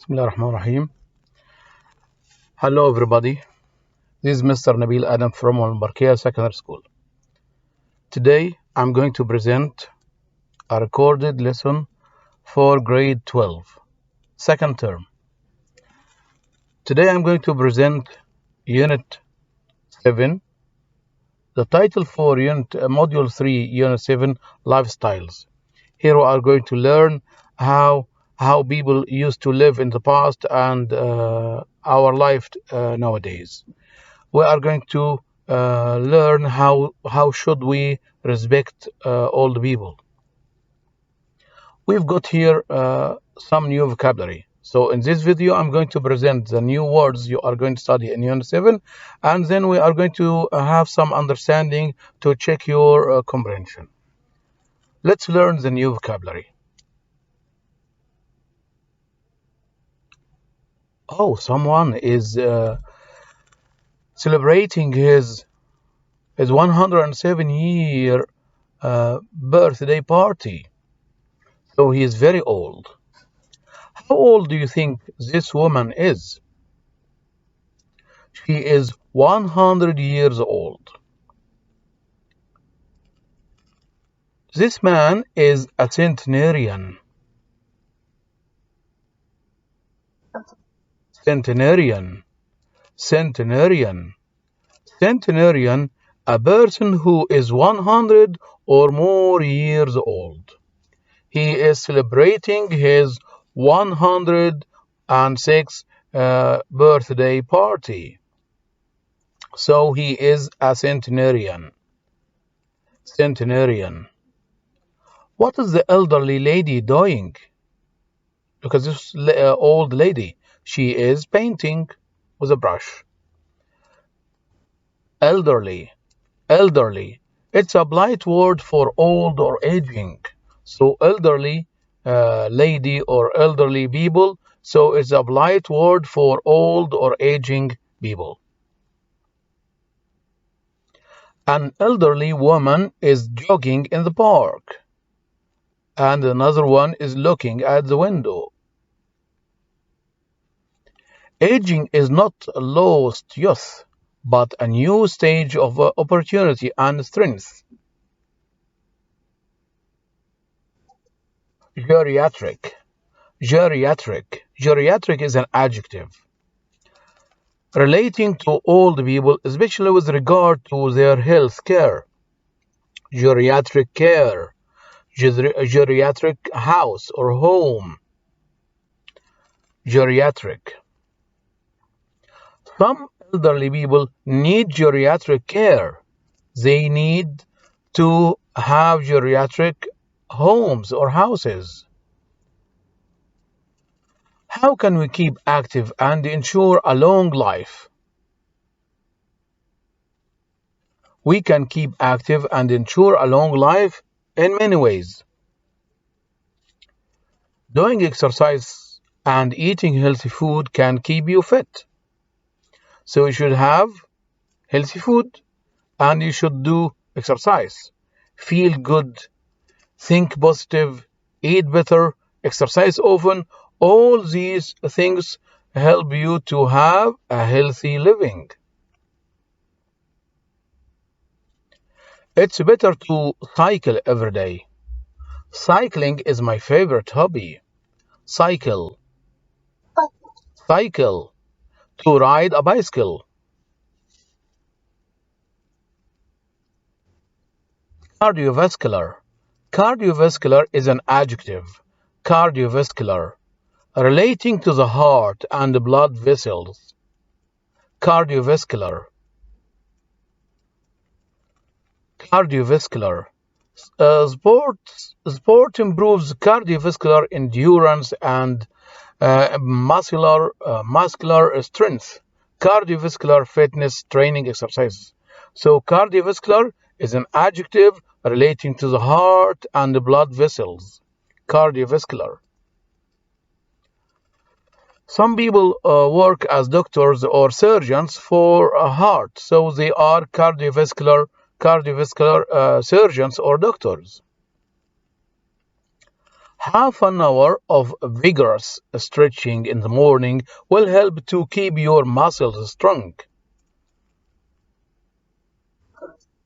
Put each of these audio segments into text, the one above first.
Bismillahirrahmanirrahim. Hello everybody, this is Mr. Nabil Adam from Al-Barkia Secondary School. Today I'm going to present a recorded lesson for grade 12, second term. Today I'm going to present Unit 7, the title for Module 3, Unit 7, Lifestyles. Here we are going to learn how people used to live in the past and our life nowadays. We are going to learn how should we respect old people. We've got here some new vocabulary. So in this video, I'm going to present the new words you are going to study in Unit 7, and then we are going to have some understanding to check your comprehension. Let's learn the new vocabulary. Oh, someone is celebrating his 107-year birthday party. So he is very old. How old do you think this woman is? She is 100 years old. This man is a centenarian. Centenarian, a person who is 100 or more years old. He is celebrating his 106th birthday party. So he is a centenarian. What is the elderly lady doing? Look at this old lady. She is painting with a brush. Elderly. It's a polite word for old or aging. So elderly lady or elderly people. So it's a polite word for old or aging people. An elderly woman is jogging in the park. And another one is looking at the window. Aging is not lost youth, but a new stage of opportunity and strength. Geriatric is an adjective relating to old people, especially with regard to their health care. Geriatric care, geriatric house or home. Geriatric. Some elderly people need geriatric care. They need to have geriatric homes or houses. How can we keep active and ensure a long life? We can keep active and ensure a long life in many ways. Doing exercise and eating healthy food can keep you fit. So you should have healthy food and you should do exercise. Feel good, think positive, eat better, exercise often. All these things help you to have a healthy living. It's better to cycle every day. Cycling is my favorite hobby. Cycle. To ride a bicycle. Cardiovascular is an adjective. Cardiovascular, relating to the heart and the blood vessels. Cardiovascular. Sport improves cardiovascular endurance and muscular strength. Cardiovascular fitness training exercises. So cardiovascular is an adjective relating to the heart and the blood vessels. Cardiovascular. Some people work as doctors or surgeons for a heart, so they are cardiovascular surgeons or doctors. Half an hour of vigorous stretching in the morning will help to keep your muscles strong.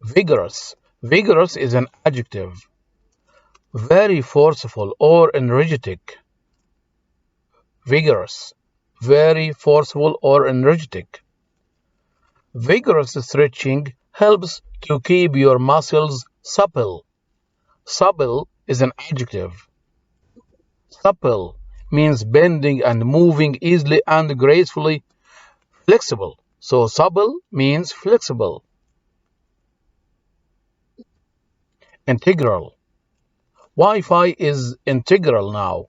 Vigorous. Vigorous is an adjective. Very forceful or energetic. Vigorous. Very forceful or energetic. Vigorous stretching helps to keep your muscles supple. Supple is an adjective. Supple means bending and moving easily and gracefully. Flexible. So supple means flexible. Integral. Wi-Fi is integral now.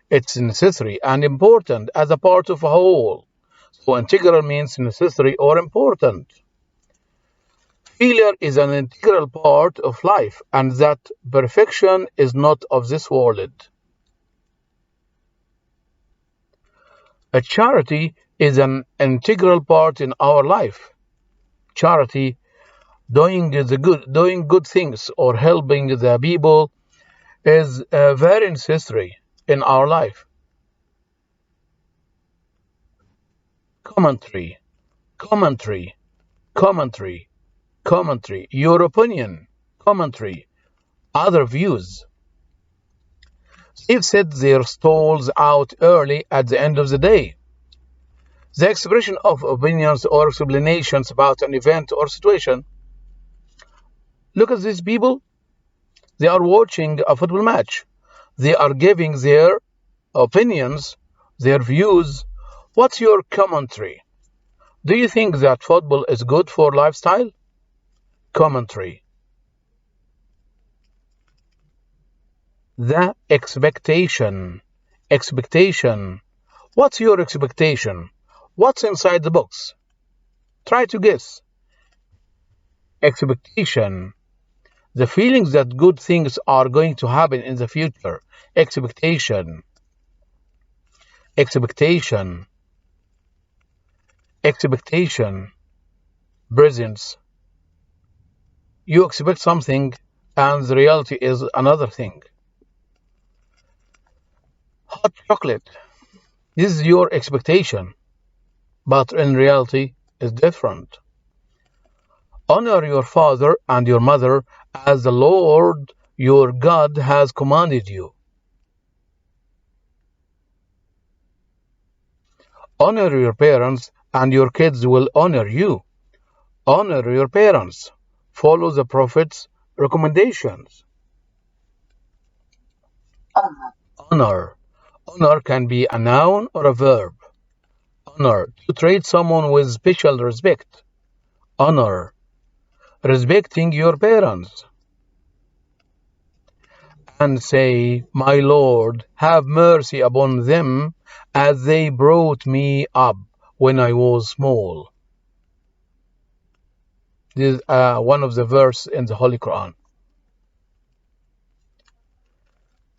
It's necessary and important as a part of a whole. So integral means necessary or important. Failure is an integral part of life, and that perfection is not of this world. A charity is an integral part in our life. Charity, doing good things or helping the people, is very necessary in our life. Commentary, commentary, commentary, commentary. Your opinion, commentary, other views. They've set their stalls out early at the end of the day. The expression of opinions or explanations about an event or situation. Look at these people. They are watching a football match. They are giving their opinions, their views. What's your commentary? Do you think that football is good for lifestyle? Commentary. The expectation. Expectation. What's your expectation? What's inside the box? Try to guess. Expectation. The feelings that good things are going to happen in the future. Expectation. Expectation. Expectation. Presence. You expect something and the reality is another thing. Hot chocolate. This is your expectation, but in reality is different. Honor your father and your mother as the Lord your God has commanded you. Honor your parents and your kids will honor you. Honor your parents. Follow the Prophet's recommendations. Honor. Honor can be a noun or a verb. Honor. To treat someone with special respect. Honor. Respecting your parents. And say, My Lord, have mercy upon them as they brought me up when I was small. This is one of the verses in the Holy Quran.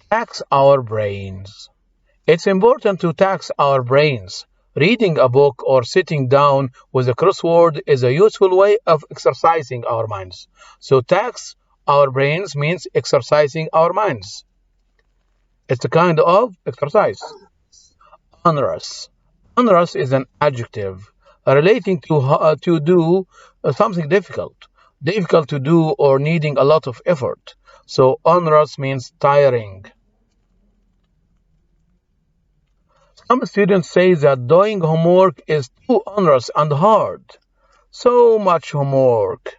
Tax our brains. It's important to tax our brains. Reading a book or sitting down with a crossword is a useful way of exercising our minds. So tax our brains means exercising our minds. It's a kind of exercise. Onerous. Onerous is an adjective relating to do something difficult. Difficult to do or needing a lot of effort. So onerous means tiring. Some students say that doing homework is too onerous and hard. So much homework.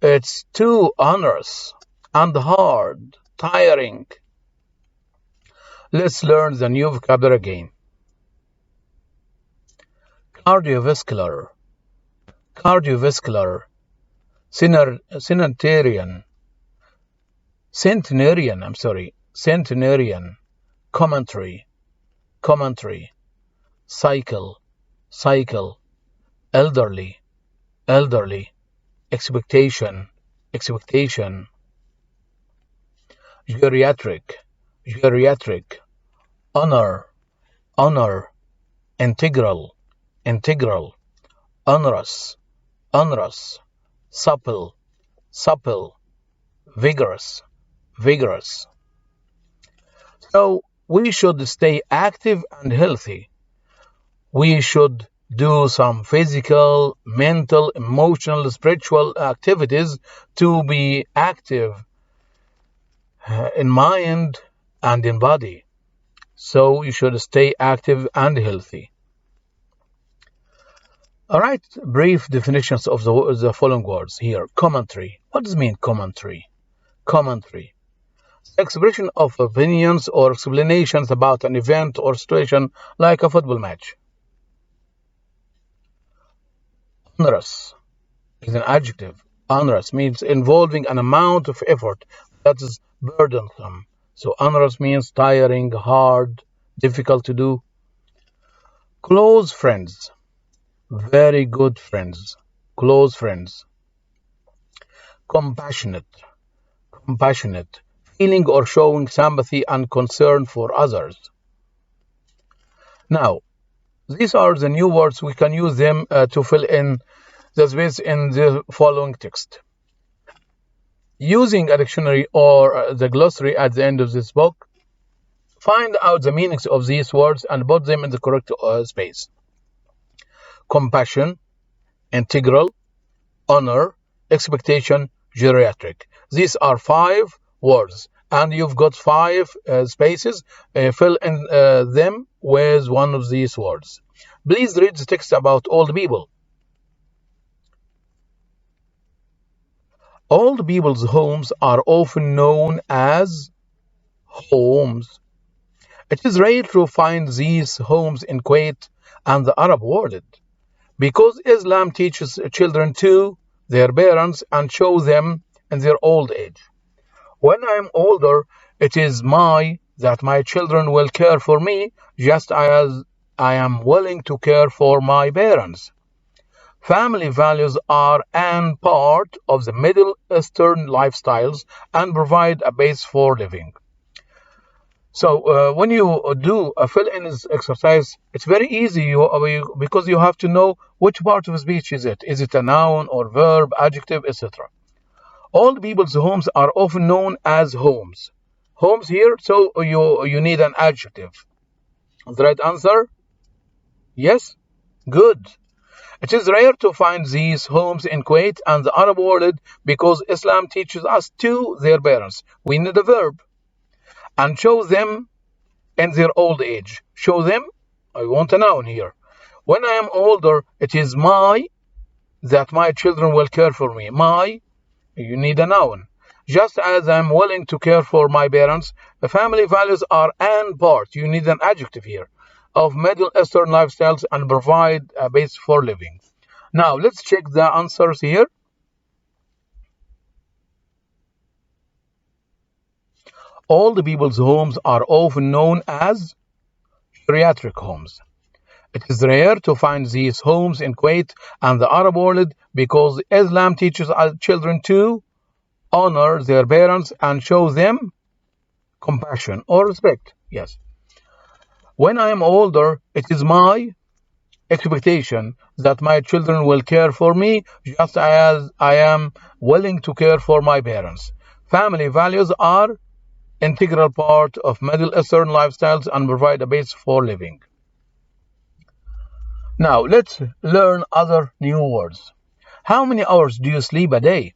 It's too onerous and hard, tiring. Let's learn the new vocabulary again. Cardiovascular, cardiovascular, centenarian, centenarian, commentary, commentary, cycle, cycle, elderly, elderly, expectation, expectation, geriatric, geriatric, honor, honor, integral, integral, onerous, onerous, supple, supple, vigorous, vigorous. So we should stay active and healthy. We should do some physical, mental, emotional, spiritual activities to be active in mind and in body. So you should stay active and healthy. All right, brief definitions of the following words here. Commentary. What does it mean, commentary? Commentary. Expression of opinions or explanations about an event or situation like a football match. Onerous is an adjective. Onerous means involving an amount of effort that is burdensome. So onerous means tiring, hard, difficult to do. Close friends. Very good friends. Close friends. Compassionate. Compassionate. Feeling or showing sympathy and concern for others. Now, these are the new words. We can use them to fill in the space in the following text. Using a dictionary or the glossary at the end of this book, find out the meanings of these words and put them in the correct space. Compassion, integral, honor, expectation, geriatric. These are 5 words, and you've got 5 spaces. Fill in them with one of these words. Please read the text about old people. Old people's homes are often known as homes. It is rare to find these homes in Kuwait and the Arab world, because Islam teaches children to their parents and show them in their old age. When I am older, it is that my children will care for me just as I am willing to care for my parents. Family values are an part of the Middle Eastern lifestyles and provide a base for living. So when you do a fill-in exercise, it's very easy because you have to know which part of speech is it. Is it a noun or verb, adjective, etc. Old people's homes are often known as homes. Homes here, so you need an adjective. The right answer? Yes? Good. It is rare to find these homes in Kuwait and the Arab world because Islam teaches us to their parents. We need a verb. And show them in their old age. Show them, I want a noun here. When I am older, it is that my children will care for me. You need a noun. Just as I'm willing to care for my parents, the family values are an part, you need an adjective here, of Middle Eastern lifestyles and provide a base for living. Now, let's check the answers here. Old people's homes are often known as geriatric homes. It is rare to find these homes in Kuwait and the Arab world because Islam teaches our children to honor their parents and show them compassion or respect. Yes. When I am older, it is my expectation that my children will care for me just as I am willing to care for my parents. Family values are integral part of Middle Eastern lifestyles and provide a base for living. Now, let's learn other new words. How many hours do you sleep a day?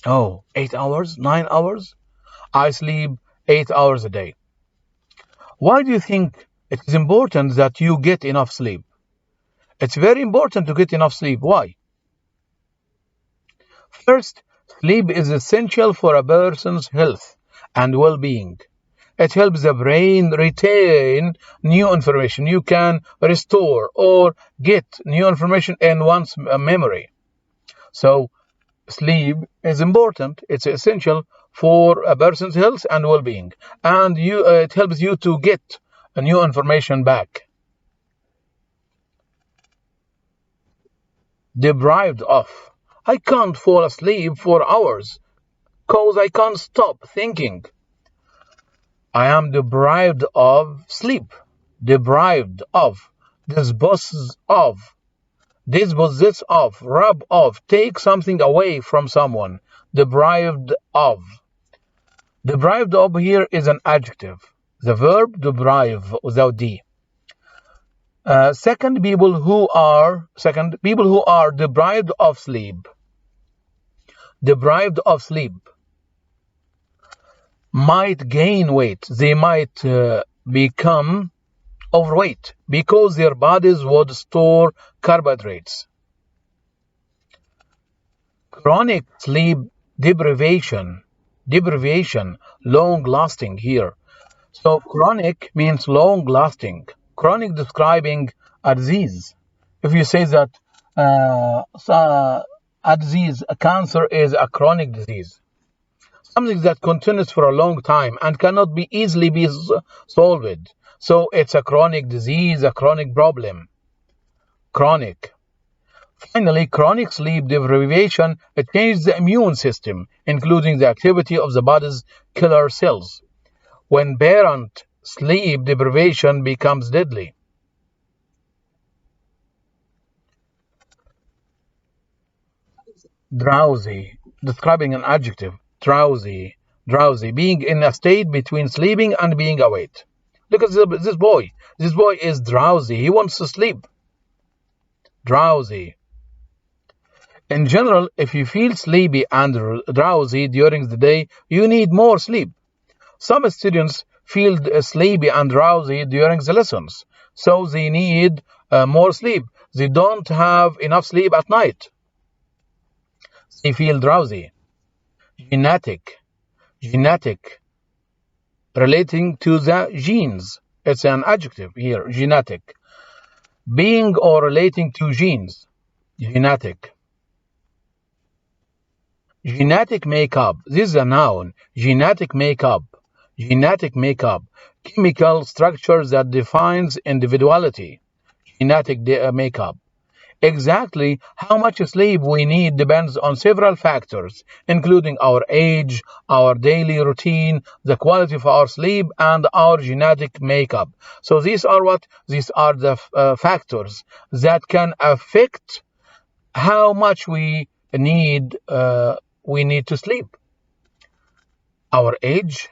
Oh, 8 hours? 9 hours? I sleep 8 hours a day. Why do you think it is important that you get enough sleep? It's very important to get enough sleep. Why? First, sleep is essential for a person's health and well-being. It helps the brain retain new information. You can restore or get new information in one's memory. So, sleep is important. It's essential for a person's health and well-being. And it helps you to get a new information back. Deprived of. I can't fall asleep for hours because I can't stop thinking. I am deprived of sleep. Deprived of. Dispose of. Dispossess of. Rob of. Take something away from someone. Deprived of. Deprived of here is an adjective. The verb deprive without D. Second, people who are deprived of sleep. Deprived of sleep might gain weight. They might become overweight because their bodies would store carbohydrates. Chronic sleep deprivation, long lasting here. So chronic means long lasting. Chronic describing a disease. If you say that a disease, a cancer is a chronic disease, something that continues for a long time and cannot be easily be solved. So it's a chronic disease, a chronic problem. Chronic. Finally, chronic sleep deprivation changes the immune system, including the activity of the body's killer cells. When parent sleep deprivation becomes deadly. Drowsy, describing an adjective. Drowsy, being in a state between sleeping and being awake. Look at this boy. This boy is drowsy. He wants to sleep. Drowsy. In general, if you feel sleepy and drowsy during the day, you need more sleep. Some students feel sleepy and drowsy during the lessons, so they need more sleep. They don't have enough sleep at night. They feel drowsy. Genetic, relating to the genes. It's an adjective here, genetic. Being or relating to genes, genetic. Genetic makeup, this is a noun. Genetic makeup, chemical structure that defines individuality. Genetic makeup. Exactly how much sleep we need depends on several factors, including our age, our daily routine, the quality of our sleep, and our genetic makeup. So these are what? These are the factors that can affect how much we need to sleep. Our age,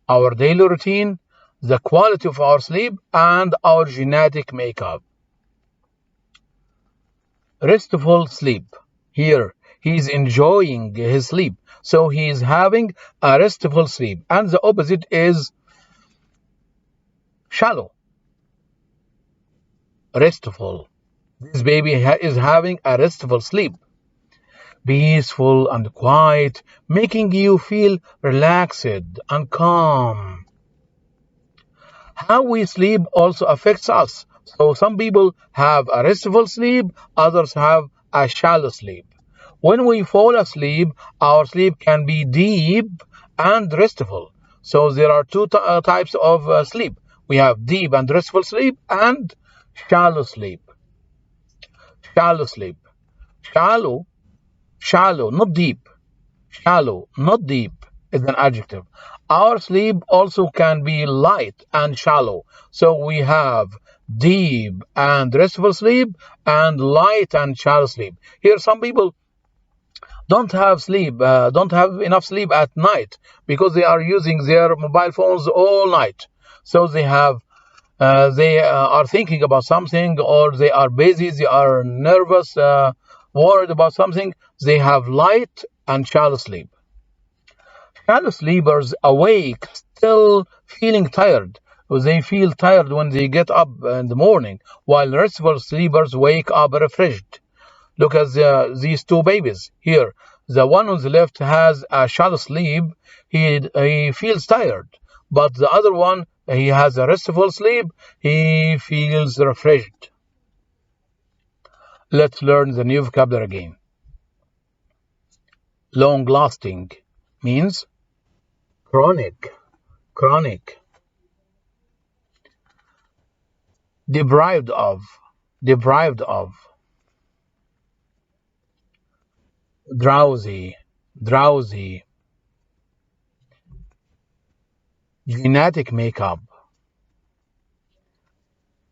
our daily routine, the quality of our sleep, and our genetic makeup. Restful sleep. Here, he's enjoying his sleep. So he is having a restful sleep. And the opposite is shallow. Restful. This baby is having a restful sleep. Peaceful and quiet, making you feel relaxed and calm. How we sleep also affects us. So some people have a restful sleep, others have a shallow sleep. When we fall asleep, our sleep can be deep and restful. So there are two types of sleep. We have deep and restful sleep and shallow sleep. Shallow sleep. Shallow, not deep. Shallow, not deep is an adjective. Our sleep also can be light and shallow. So we have deep and restful sleep and light and shallow sleep. Here, some people don't have enough sleep at night because they are using their mobile phones all night. So they are thinking about something, or they are busy, they are nervous, worried about something. They have light and shallow sleep. Shallow sleepers awake still feeling tired. They feel tired when they get up in the morning, while restful sleepers wake up refreshed. Look at these two babies here. The one on the left has a shallow sleep. He feels tired. But the other one, he has a restful sleep. He feels refreshed. Let's learn the new vocabulary again. Long lasting means chronic, chronic. Deprived of, deprived of. Drowsy, drowsy. Genetic makeup,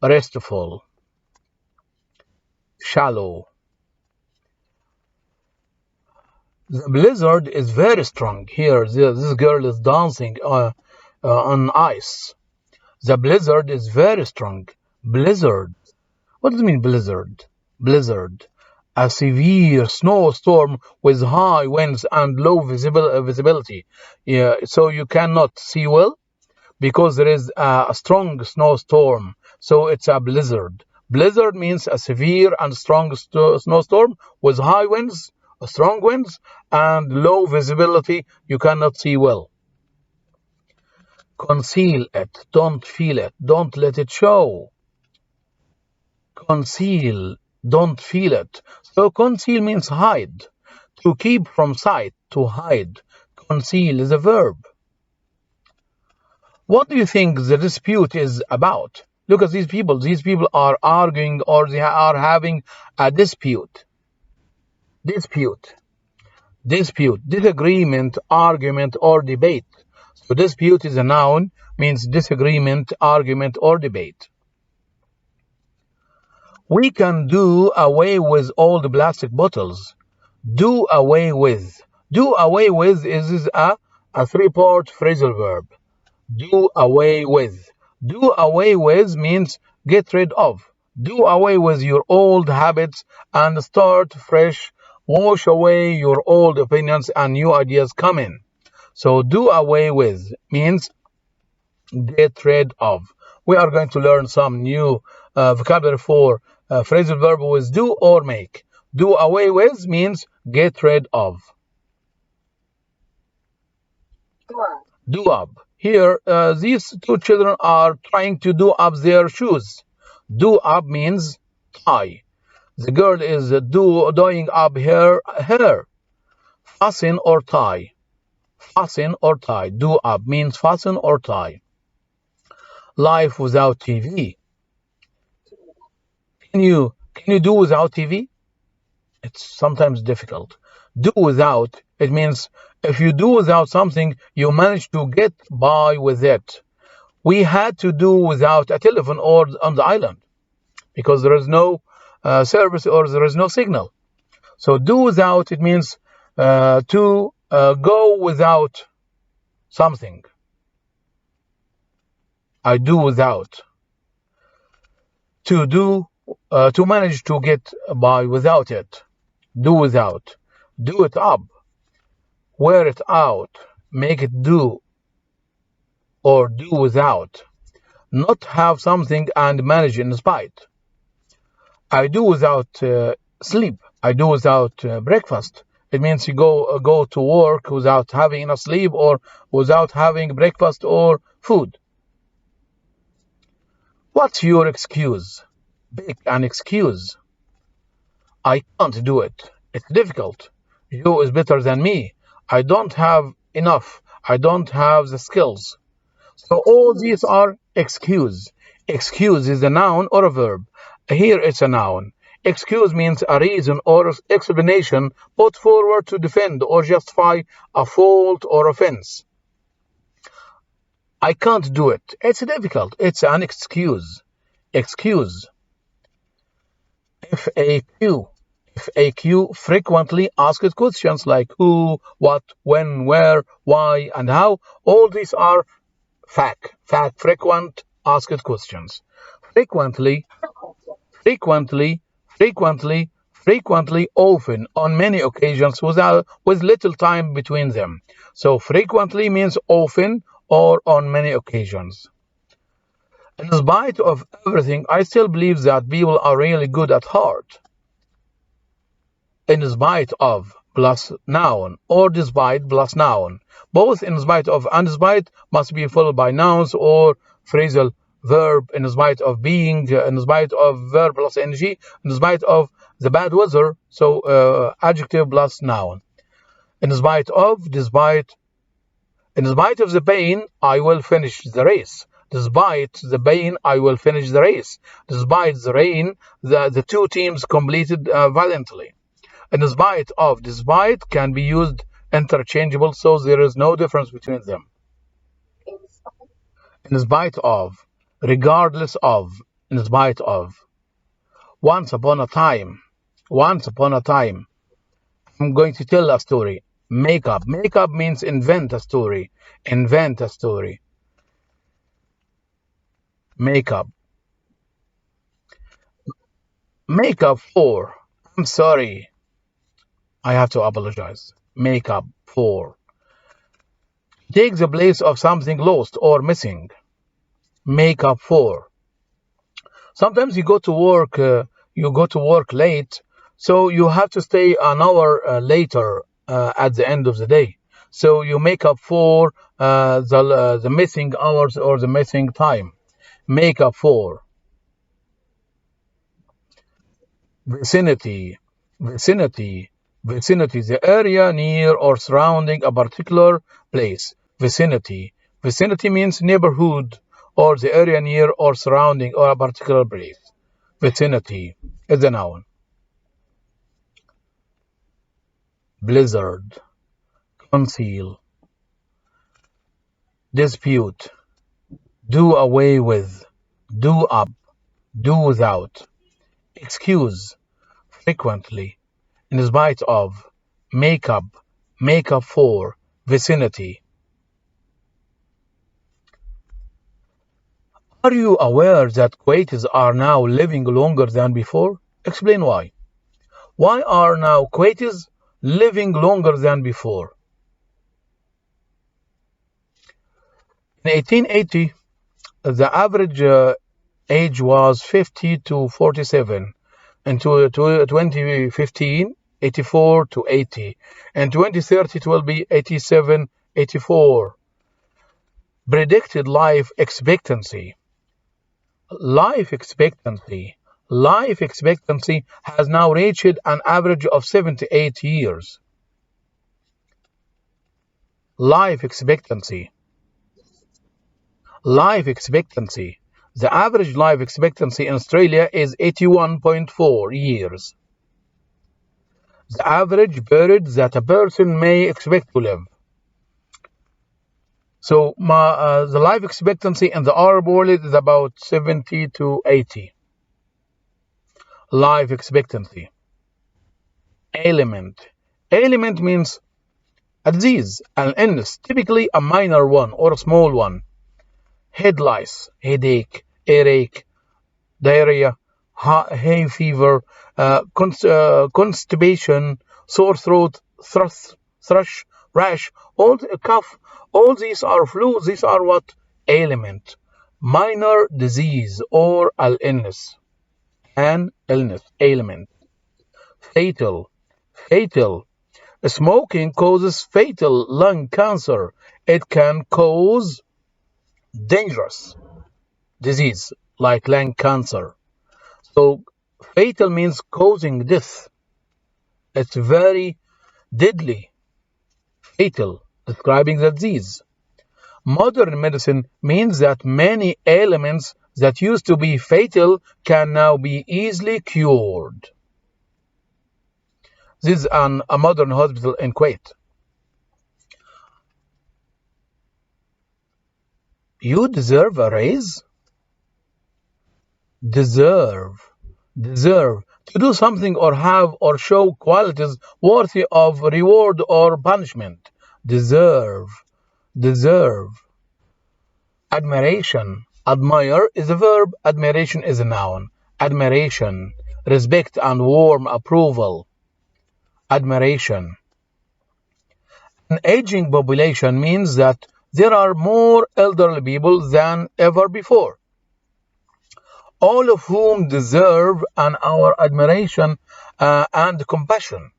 restful, shallow. The blizzard is very strong. Here, this girl is dancing on ice. The blizzard is very strong. Blizzard. What does it mean, blizzard? Blizzard. A severe snowstorm with high winds and low visibility. Yeah, so you cannot see well because there is a strong snowstorm. So it's a blizzard. Blizzard means a severe and strong snowstorm with high winds, strong winds, and low visibility. You cannot see well. Conceal it. Don't feel it. Don't let it show. Conceal. Don't feel it. So conceal means hide. To keep from sight. To hide. Conceal is a verb. What do you think the dispute is about? Look at these people. These people are arguing or they are having a dispute. Dispute. Dispute. Disagreement, argument, or debate. So dispute is a noun, means disagreement, argument, or debate. We can do away with all the plastic bottles. Do away with. Do away with is a three-part phrasal verb. Do away with. Do away with means get rid of. Do away with your old habits and start fresh. Wash away your old opinions and new ideas come in. So do away with means get rid of. We are going to learn some new vocabulary for phrasal verb with do or make. Do away with means get rid of. Do up. Here, these two children are trying to do up their shoes. Do up means tie. The girl is doing up her hair. Fasten or tie. Fasten or tie. Do up means fasten or tie. Life without TV. Can you do without TV? It's sometimes difficult. Do without, it means if you do without something, you manage to get by with it. We had to do without a telephone or on the island because there is no service or there is no signal. So do without, it means to go without something. I do without. To do, to manage to get by without it. Do without. Do it up. Wear it out. Make it do. Or do without. Not have something and manage in spite. I do without sleep. I do without breakfast. It means you go to work without having enough sleep or without having breakfast or food. What's your excuse? Pick an excuse. I can't do it. It's difficult. You is better than me. I don't have enough. I don't have the skills. So all these are excuse. Excuse is a noun or a verb. Here it's a noun. Excuse means a reason or explanation put forward to defend or justify a fault or offense. I can't do it. It's difficult. It's an excuse. Excuse. FAQ. FAQ, frequently asked questions like who, what, when, where, why, and how. All these are frequent asked questions. Frequently, often, on many occasions, with little time between them. So frequently means often or on many occasions. In spite of everything, I still believe that people are really good at heart. In spite of plus noun or despite plus noun. Both in spite of and despite must be followed by nouns or phrasal verb in spite of being, in spite of verb plus ing, in spite of the bad weather, so adjective plus noun. In spite of, despite. In spite of the pain, I will finish the race. Despite the pain, I will finish the race. Despite the rain, the two teams completed valiantly. In spite of, despite can be used interchangeable, so there is no difference between them. In spite of, regardless of, in spite of. Once upon a time, I'm going to tell a story. Make up. Make up means invent a story. Invent a story. Make up. Make up for. I'm sorry. I have to apologize. Make up for. Take the place of something lost or missing. Make up for. Sometimes you go to work late, so you have to stay an hour later at the end of the day. So you make up for the missing hours or the missing time. Make up for. Vicinity, vicinity, vicinity, the area near or surrounding a particular place. Vicinity. Vicinity means neighborhood or the area near or surrounding or a particular place. Vicinity is a noun. Blizzard, conceal, dispute, do away with, do up, do without, excuse, frequently, in spite of, make up for, vicinity. Are you aware that Kuwaitis are now living longer than before? Explain why. Why are now Kuwaitis living longer than before? In 1880, the average age was 50 to 47. In 2015, 84 to 80. In 2030, it will be 87, 84. Predicted life expectancy. Life expectancy has now reached an average of 78 years. Life expectancy. The average life expectancy in Australia is 81.4 years. The average period that a person may expect to live. So the life expectancy in the Arab world is about 70 to 80. Life expectancy. Ailment. Ailment means a disease, an illness, typically a minor one or a small one. Head lice, headache, earache, diarrhea, hay fever, constipation, sore throat, thrush, rash, cough. All these are flu. These are what? Ailment. Minor disease or an illness. An illness, ailment. Fatal. Smoking causes fatal lung cancer. It can cause dangerous disease like lung cancer. So fatal means causing death. It's very deadly. Fatal, describing the disease. Modern medicine means that many ailments that used to be fatal can now be easily cured. This is a modern hospital in Kuwait. You deserve a raise? Deserve. To do something or have or show qualities worthy of reward or punishment. Deserve. Admiration. Admire is a verb. Admiration is a noun. Admiration. Respect and warm approval. Admiration. An aging population means that there are more elderly people than ever before, all of whom deserve our admiration and compassion.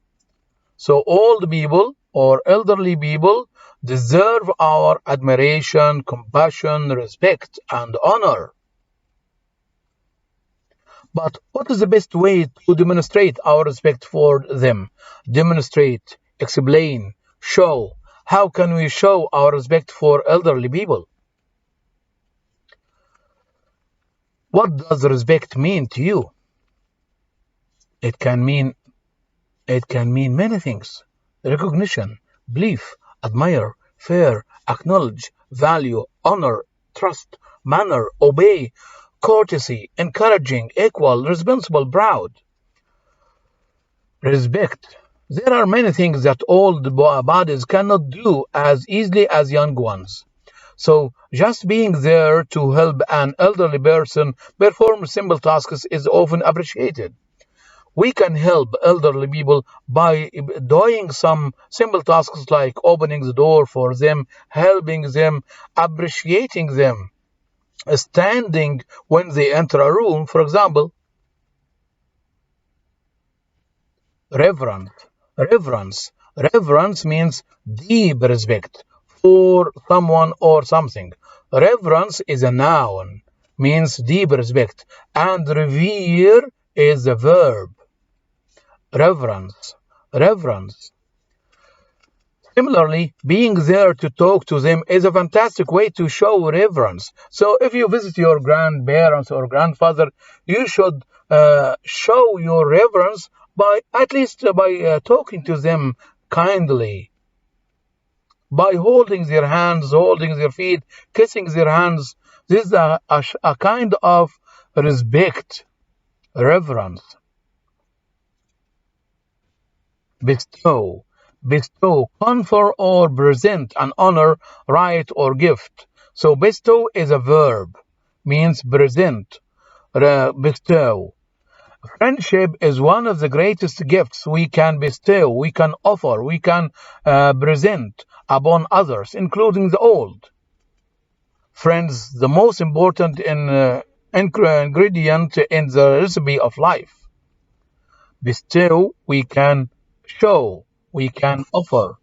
So old people or elderly people deserve our admiration, compassion, respect, and honor. But what is the best way to demonstrate our respect for them? Demonstrate, explain, show. How can we show our respect for elderly people? What does respect mean to you? It can mean many things. Recognition, belief, admire, fear, acknowledge, value, honor, trust, manner, obey, courtesy, encouraging, equal, responsible, proud. Respect. There are many things that old bodies cannot do as easily as young ones. So just being there to help an elderly person perform simple tasks is often appreciated. We can help elderly people by doing some simple tasks like opening the door for them, helping them, appreciating them, standing when they enter a room, for example. Reverence. Reverence means deep respect for someone or something. Reverence is a noun, means deep respect, and revere is a verb. Reverence. Reverence. Similarly, being there to talk to them is a fantastic way to show reverence. So if you visit your grandparents or grandfather, you should show your reverence by at least by talking to them kindly, by holding their hands, holding their feet, kissing their hands. This is a kind of respect, reverence. Bestow. Bestow, confer or present an honor, right, or gift. So bestow is a verb, means present, bestow. Friendship is one of the greatest gifts we can bestow, we can offer, we can present upon others, including the old. Friends, the most important ingredient in the recipe of life. Bestow, we can show, we can offer.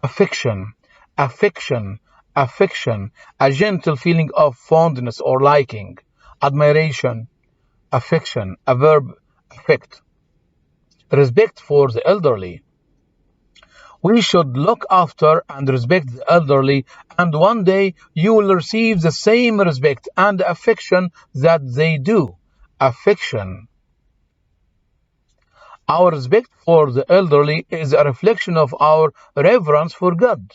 Affection, affection, a gentle feeling of fondness or liking. Admiration, affection, a verb, affect. Respect for the elderly. We should look after and respect the elderly, and one day you will receive the same respect and affection that they do. Affection. Our respect for the elderly is a reflection of our reverence for God.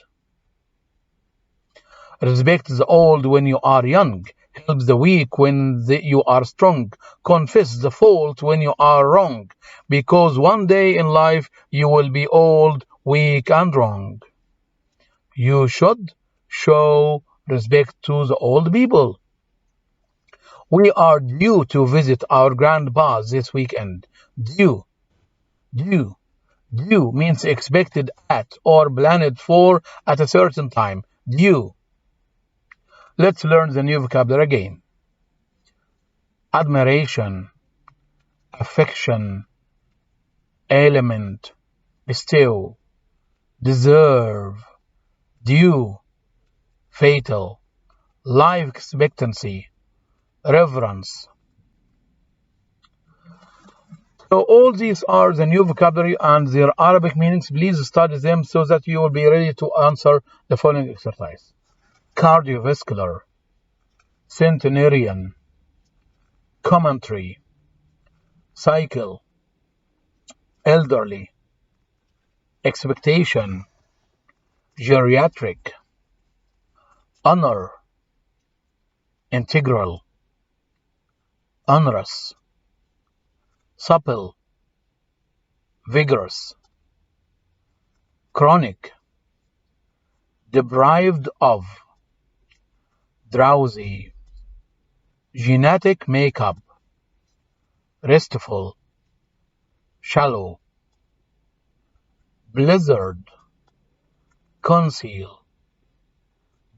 Respect the old when you are young. Help the weak when you are strong. Confess the fault when you are wrong. Because one day in life you will be old, weak, and wrong. You should show respect to the old people. We are due to visit our grandpas this weekend. Due. Due means expected at or planned for at a certain time. Due. Let's learn the new vocabulary again. Admiration, affection, element, bestow, deserve, due, fatal, life expectancy, reverence. So all these are the new vocabulary and their Arabic meanings. Please study them so that you will be ready to answer the following exercise. Cardiovascular, centenarian, commentary, cycle, elderly, expectation, geriatric, honor, integral, onerous, supple, vigorous, chronic, deprived of, drowsy, genetic makeup, restful, shallow, blizzard, conceal,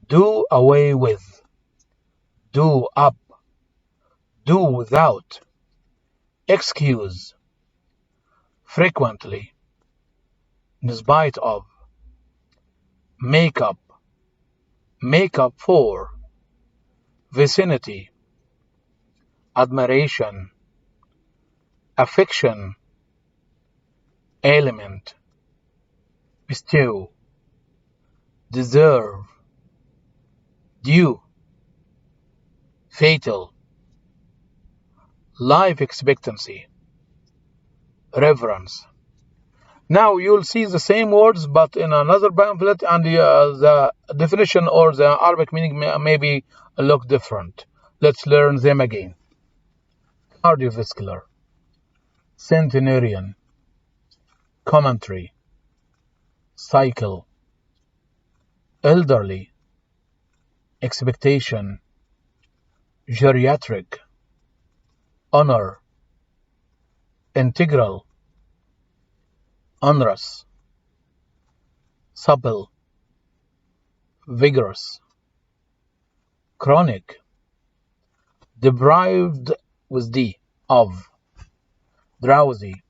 do away with, do up, do without, excuse, frequently, in spite of, make up for, vicinity, admiration, affection, element, bestow, deserve, due, fatal, life expectancy, reverence. Now you'll see the same words but in another pamphlet, and the definition or the Arabic meaning maybe look different. Let's learn them again. Cardiovascular, centenarian, commentary, cycle, elderly, expectation, geriatric, honor, integral, onerous, supple, vigorous, chronic, deprived with D of, drowsy,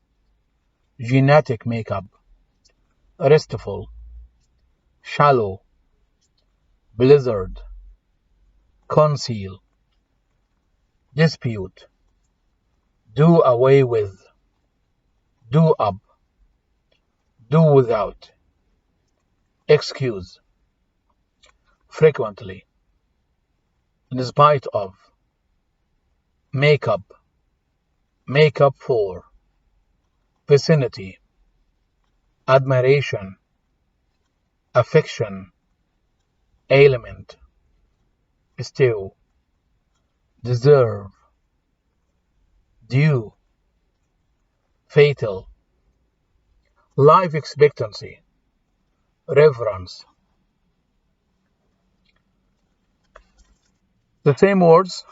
genetic makeup, restful, shallow, blizzard, conceal, dispute, do away with, do up, do without, excuse, frequently, in spite of, make up for, vicinity, admiration, affection, ailment, stew, deserve, due, fatal, life expectancy, reverence. The same words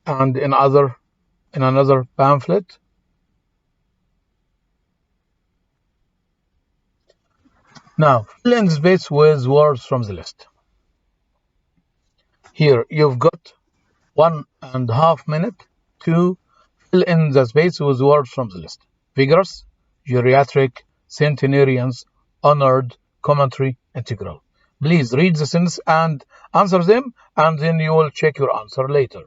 and in another pamphlet. Now fill in the space with words from the list. Here you've got 1.5 minutes to fill in the space with words from the list. Vigorous, geriatric, centenarians, honored, commentary, integral. Please read the sentence and answer them, and then you will check your answer later.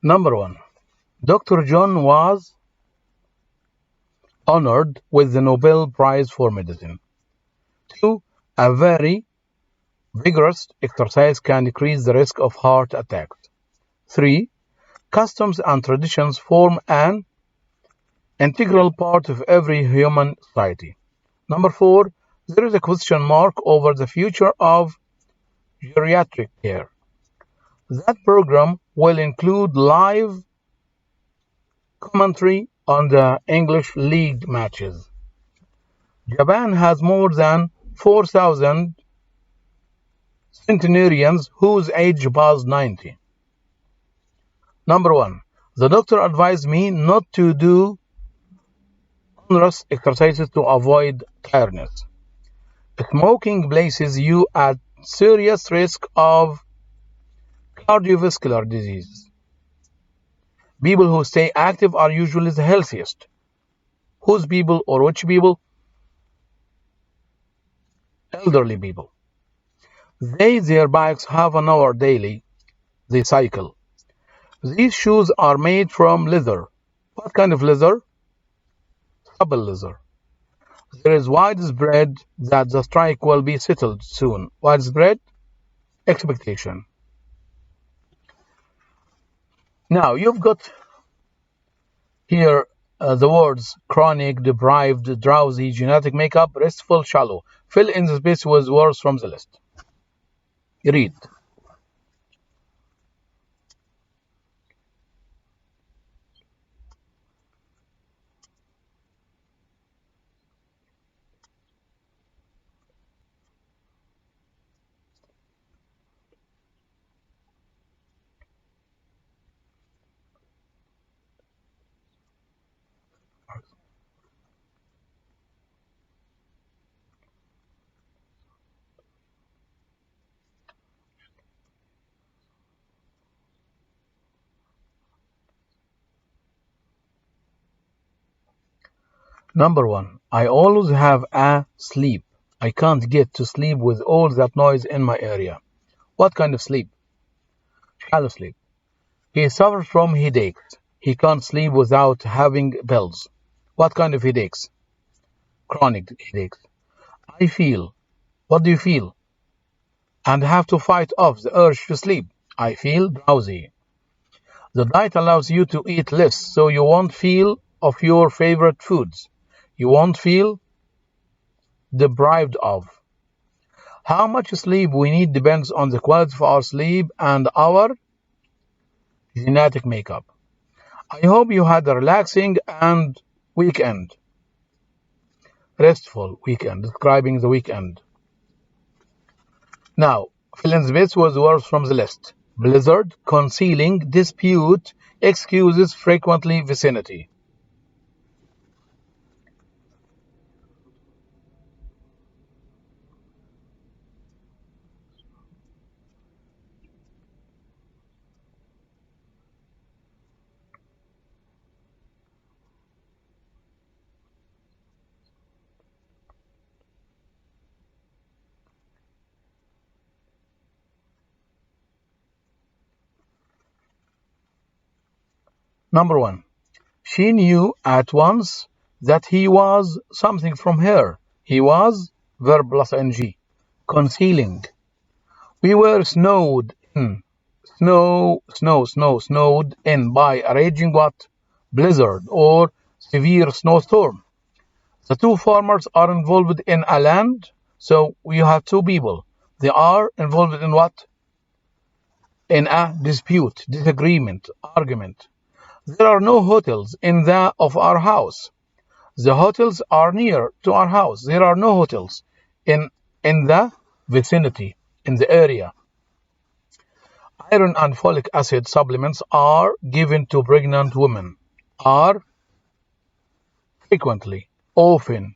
Number 1. Dr. John was honored with the Nobel Prize for Medicine. 2. A very vigorous exercise can decrease the risk of heart attacks. 3. Customs and traditions form an integral part of every human society. Number 4. There is a question mark over the future of geriatric care. That program will include live commentary on the English League matches. Japan has more than 4,000 centenarians whose age was 90. Number 1. The doctor advised me not to do onerous exercises to avoid tiredness. Smoking places you at serious risk of cardiovascular disease. People who stay active are usually the healthiest. Whose people or which people? Elderly people. Their bikes have an hour daily. They cycle. These shoes are made from leather. What kind of leather? Supple leather. There is widespread that the strike will be settled soon. Widespread expectation. Now you've got here the words chronic, deprived, drowsy, genetic makeup, restful, shallow. Fill in the space with words from the list. Read. Number 1. I always have a sleep. I can't get to sleep with all that noise in my area. What kind of sleep? Shallow sleep. He suffers from headaches. He can't sleep without having pills. What kind of headaches? Chronic headaches. I feel. What do you feel? And have to fight off the urge to sleep. I feel drowsy. The diet allows you to eat less, so you won't feel of your favorite foods. You won't feel deprived of. How much sleep we need depends on the quality of our sleep and our genetic makeup. I hope you had a relaxing and weekend. Restful weekend, describing the weekend. Now, fill in the space with words from the list. Blizzard, concealing, dispute, excuses, frequently, vicinity. Number 1. She knew at once that he was something from her. He was, verb plus ing, concealing. We were snowed in. Snowed in by a raging what? Blizzard or severe snowstorm. The two farmers are involved in a land, so we have two people. They are involved in what? In a dispute, disagreement, argument. There are no hotels in the of our house. The hotels are near to our house. There are no hotels in the vicinity, in the area. Iron and folic acid supplements are given to pregnant women. Are frequently, often.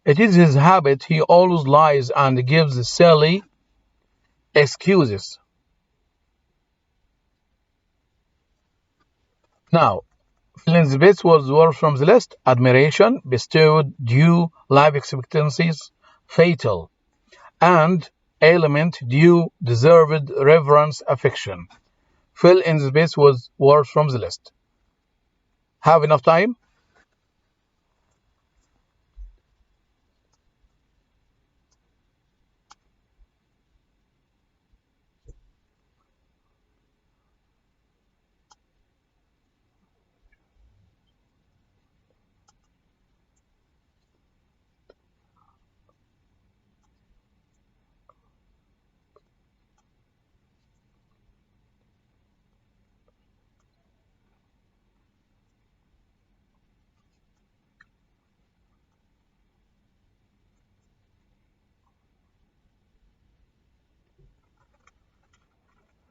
It is his habit. He always lies and gives silly excuses. Now, fill in the bits with words from the list. Admiration, bestowed, due, life expectancies, fatal, and element, due, deserved, reverence, affection. Fill in the space with words from the list. Have enough time?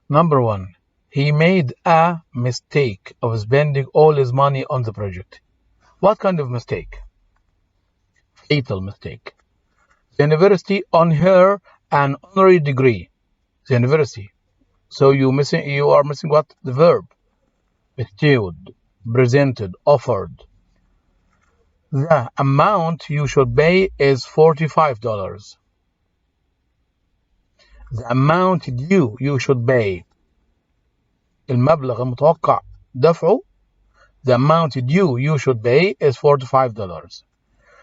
Number 1. He made a mistake of spending all his money on the project. What kind of mistake? Fatal mistake. The university on her an honorary degree. The university. So you are missing what? The verb. Bestowed, presented, offered. The amount you should pay is $45. The amount due you should pay. المبلغ المتوقع دفعه. The amount due you should pay is $45.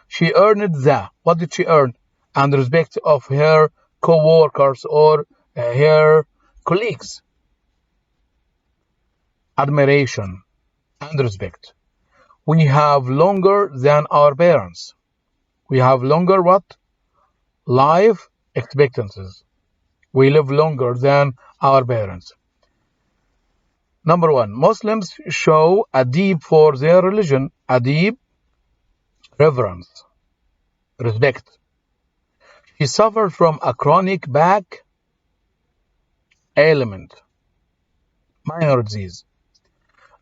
She earned the. What did she earn? And respect of her co-workers or her colleagues. Admiration and respect. We have longer than our parents. We have longer what? Life expectancies. We live longer than our parents. Number 1. Muslims show a deep for their religion. A deep reverence. Respect. He suffered from a chronic back ailment. Minor disease.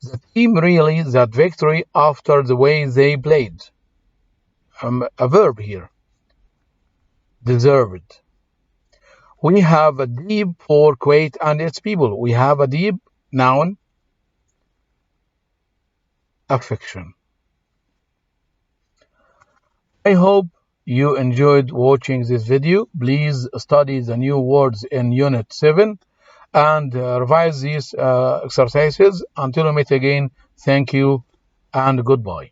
The team really that victory after the way they played. A verb here. Deserved. We have a deep for Kuwait and its people. We have a deep noun. Affection. I hope you enjoyed watching this video. Please study the new words in Unit 7 and revise these exercises. Until we meet again, thank you and goodbye.